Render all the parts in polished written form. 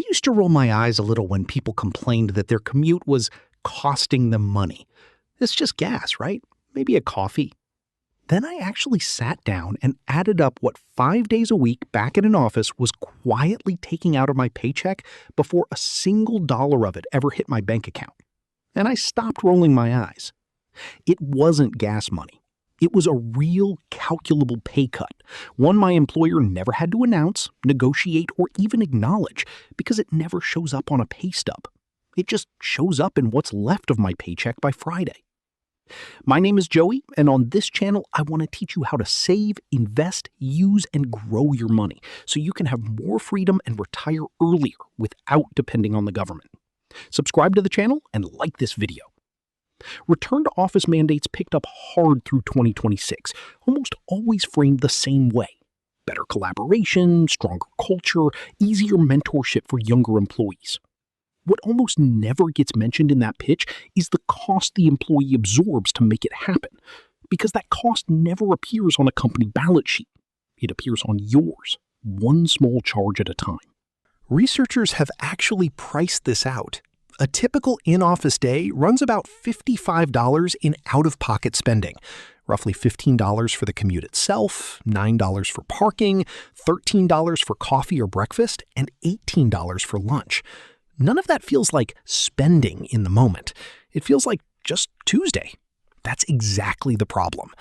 used to roll my eyes a little when people complained that their commute was costing them money. It's just gas, right? Maybe a coffee. Then I actually sat down and added up what 5 days a week back in an office was quietly taking out of my paycheck before a single dollar of it ever hit my bank account. And I stopped rolling my eyes. It wasn't gas money. It was a real calculable pay cut, one my employer never had to announce, negotiate, or even acknowledge because it never shows up on a pay stub. It just shows up in what's left of my paycheck by Friday. My name is Joey, and on this channel, I want to teach you how to save, invest, use, and grow your money so you can have more freedom and retire earlier without depending on the government. Subscribe to the channel and like this video. Return to office mandates picked up hard through 2026, almost always framed the same way. Better collaboration, stronger culture, easier mentorship for younger employees. What almost never gets mentioned in that pitch is the cost the employee absorbs to make it happen, because that cost never appears on a company balance sheet. It appears on yours, one small charge at a time. Researchers have actually priced this out. A typical in-office day runs about $55 in out-of-pocket spending, roughly $15 for the commute itself, $9 for parking, $13 for coffee or breakfast, and $18 for lunch. None of that feels like spending in the moment. It feels like just Tuesday. That's exactly the problem.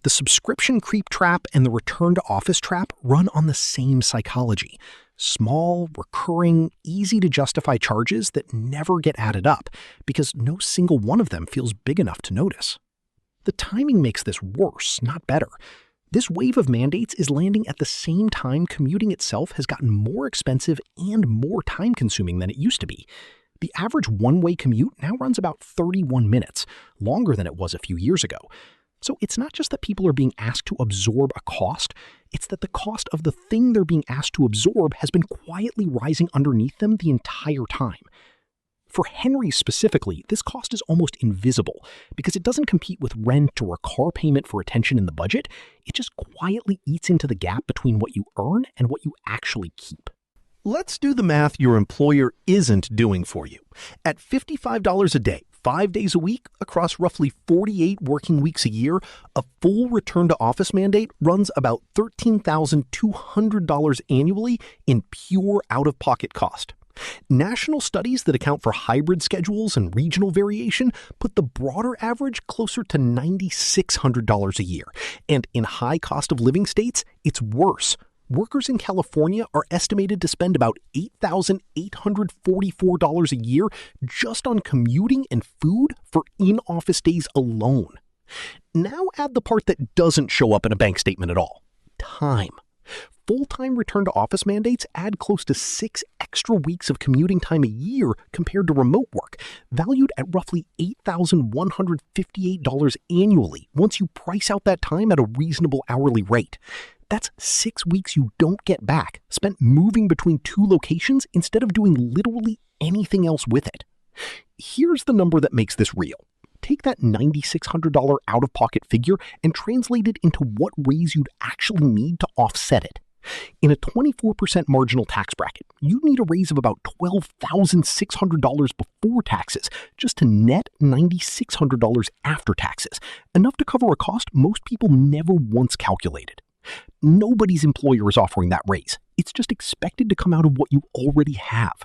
The subscription creep trap and the return to office trap run on the same psychology. Small, recurring, easy to justify charges that never get added up because no single one of them feels big enough to notice. The timing makes this worse, not better. This wave of mandates is landing at the same time commuting itself has gotten more expensive and more time-consuming than it used to be. The average one-way commute now runs about 31 minutes, longer than it was a few years ago. So it's not just that people are being asked to absorb a cost, it's that the cost of the thing they're being asked to absorb has been quietly rising underneath them the entire time. For Henry specifically, this cost is almost invisible because it doesn't compete with rent or a car payment for attention in the budget. It just quietly eats into the gap between what you earn and what you actually keep. Let's do the math your employer isn't doing for you. At $55 a day, 5 days a week, across roughly 48 working weeks a year, a full return to office mandate runs about $13,200 annually in pure out-of-pocket cost. National studies that account for hybrid schedules and regional variation put the broader average closer to $9,600 a year. And in high cost of living states, it's worse. Workers in California are estimated to spend about $8,844 a year just on commuting and food for in-office days alone. Now add the part that doesn't show up in a bank statement at all: time. Full-time return-to-office mandates add close to 6 extra weeks of commuting time a year compared to remote work, valued at roughly $8,158 annually once you price out that time at a reasonable hourly rate. That's 6 weeks you don't get back, spent moving between 2 locations instead of doing literally anything else with it. Here's the number that makes this real. Take that $9,600 out-of-pocket figure and translate it into what raise you'd actually need to offset it. In a 24% marginal tax bracket, you'd need a raise of about $12,600 before taxes just to net $9,600 after taxes, enough to cover a cost most people never once calculated. Nobody's employer is offering that raise. It's just expected to come out of what you already have.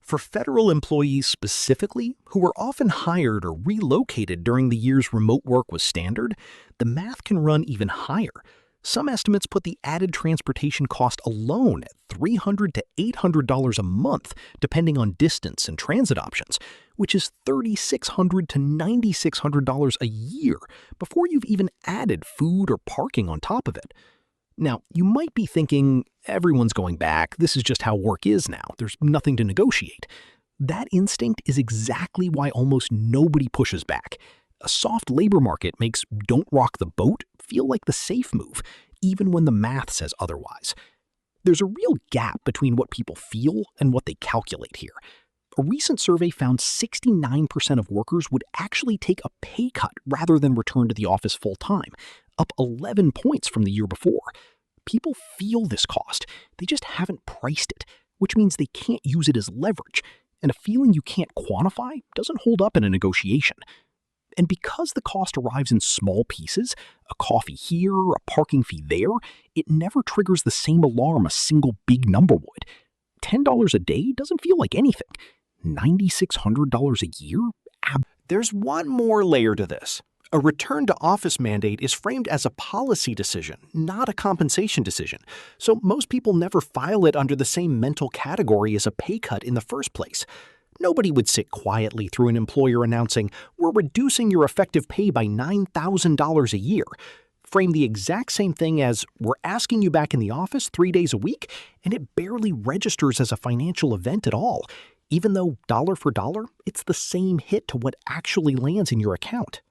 For federal employees specifically, who were often hired or relocated during the years remote work was standard, the math can run even higher. Some estimates put the added transportation cost alone at $300 to $800 a month, depending on distance and transit options, which is $3,600 to $9,600 a year before you've even added food or parking on top of it. Now, you might be thinking, everyone's going back, this is just how work is now, there's nothing to negotiate. That instinct is exactly why almost nobody pushes back. A soft labor market makes "don't rock the boat" feel like the safe move, even when the math says otherwise. There's a real gap between what people feel and what they calculate here. A recent survey found 69% of workers would actually take a pay cut rather than return to the office full-time, up 11 points from the year before. People feel this cost. They just haven't priced it, which means they can't use it as leverage, and a feeling you can't quantify doesn't hold up in a negotiation. And because the cost arrives in small pieces, a coffee here, a parking fee there, it never triggers the same alarm a single big number would. $10 a day doesn't feel like anything. $9,600 a year? There's one more layer to this. A return-to-office mandate is framed as a policy decision, not a compensation decision, so most people never file it under the same mental category as a pay cut in the first place. Nobody would sit quietly through an employer announcing, "We're reducing your effective pay by $9,000 a year." Frame the exact same thing as, "We're asking you back in the office 3 days a week," and it barely registers as a financial event at all, even though dollar for dollar, it's the same hit to what actually lands in your account.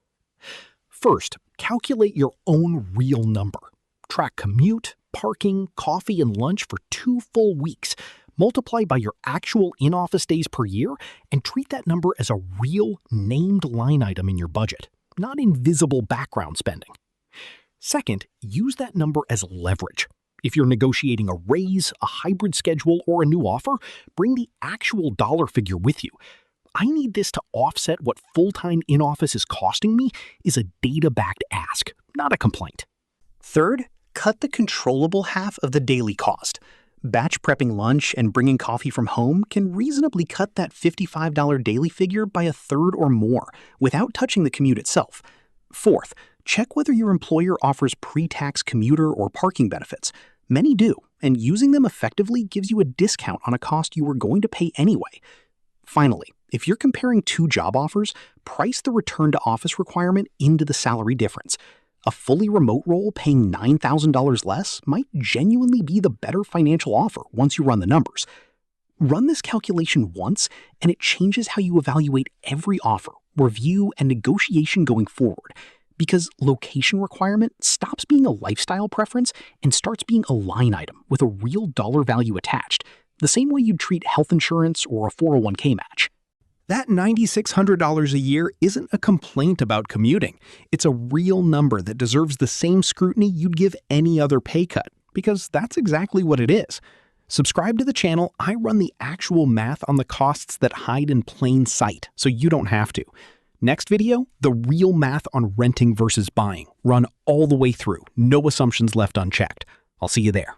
First, calculate your own real number. Track commute, parking, coffee, and lunch for 2 full weeks. Multiply by your actual in-office days per year, and treat that number as a real, named line item in your budget, not invisible background spending. Second, use that number as leverage. If you're negotiating a raise, a hybrid schedule, or a new offer, bring the actual dollar figure with you. "I need this to offset what full-time in-office is costing me" is a data-backed ask, not a complaint. Third, cut the controllable half of the daily cost. Batch prepping lunch and bringing coffee from home can reasonably cut that $55 daily figure by a third or more without touching the commute itself. Fourth, check whether your employer offers pre-tax commuter or parking benefits. Many do, and using them effectively gives you a discount on a cost you were going to pay anyway. Finally, if you're comparing 2 job offers, price the return-to-office requirement into the salary difference. A fully remote role paying $9,000 less might genuinely be the better financial offer once you run the numbers. Run this calculation once, and it changes how you evaluate every offer, review, and negotiation going forward. Because location requirement stops being a lifestyle preference and starts being a line item with a real dollar value attached, the same way you'd treat health insurance or a 401k match. That $9,600 a year isn't a complaint about commuting. It's a real number that deserves the same scrutiny you'd give any other pay cut, because that's exactly what it is. Subscribe to the channel. I run the actual math on the costs that hide in plain sight, so you don't have to. Next video, the real math on renting versus buying. Run all the way through, no assumptions left unchecked. I'll see you there.